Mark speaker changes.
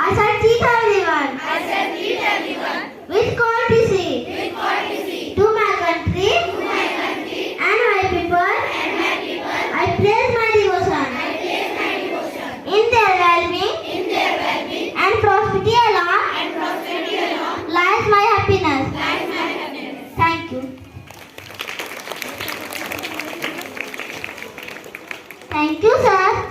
Speaker 1: I shall treat everyone.
Speaker 2: I shall treat everyone
Speaker 1: With courtesy.
Speaker 2: with courtesy.
Speaker 1: To my country.
Speaker 2: To my country
Speaker 1: And my people.
Speaker 2: and my people.
Speaker 1: I place my devotion.
Speaker 2: I place my devotion
Speaker 1: In their well-being.
Speaker 2: in their well-being
Speaker 1: And prosperity alone.
Speaker 2: and prosperity alone.
Speaker 1: Lies my happiness.
Speaker 2: Lies my happiness.
Speaker 1: Thank you. Thank you, sir.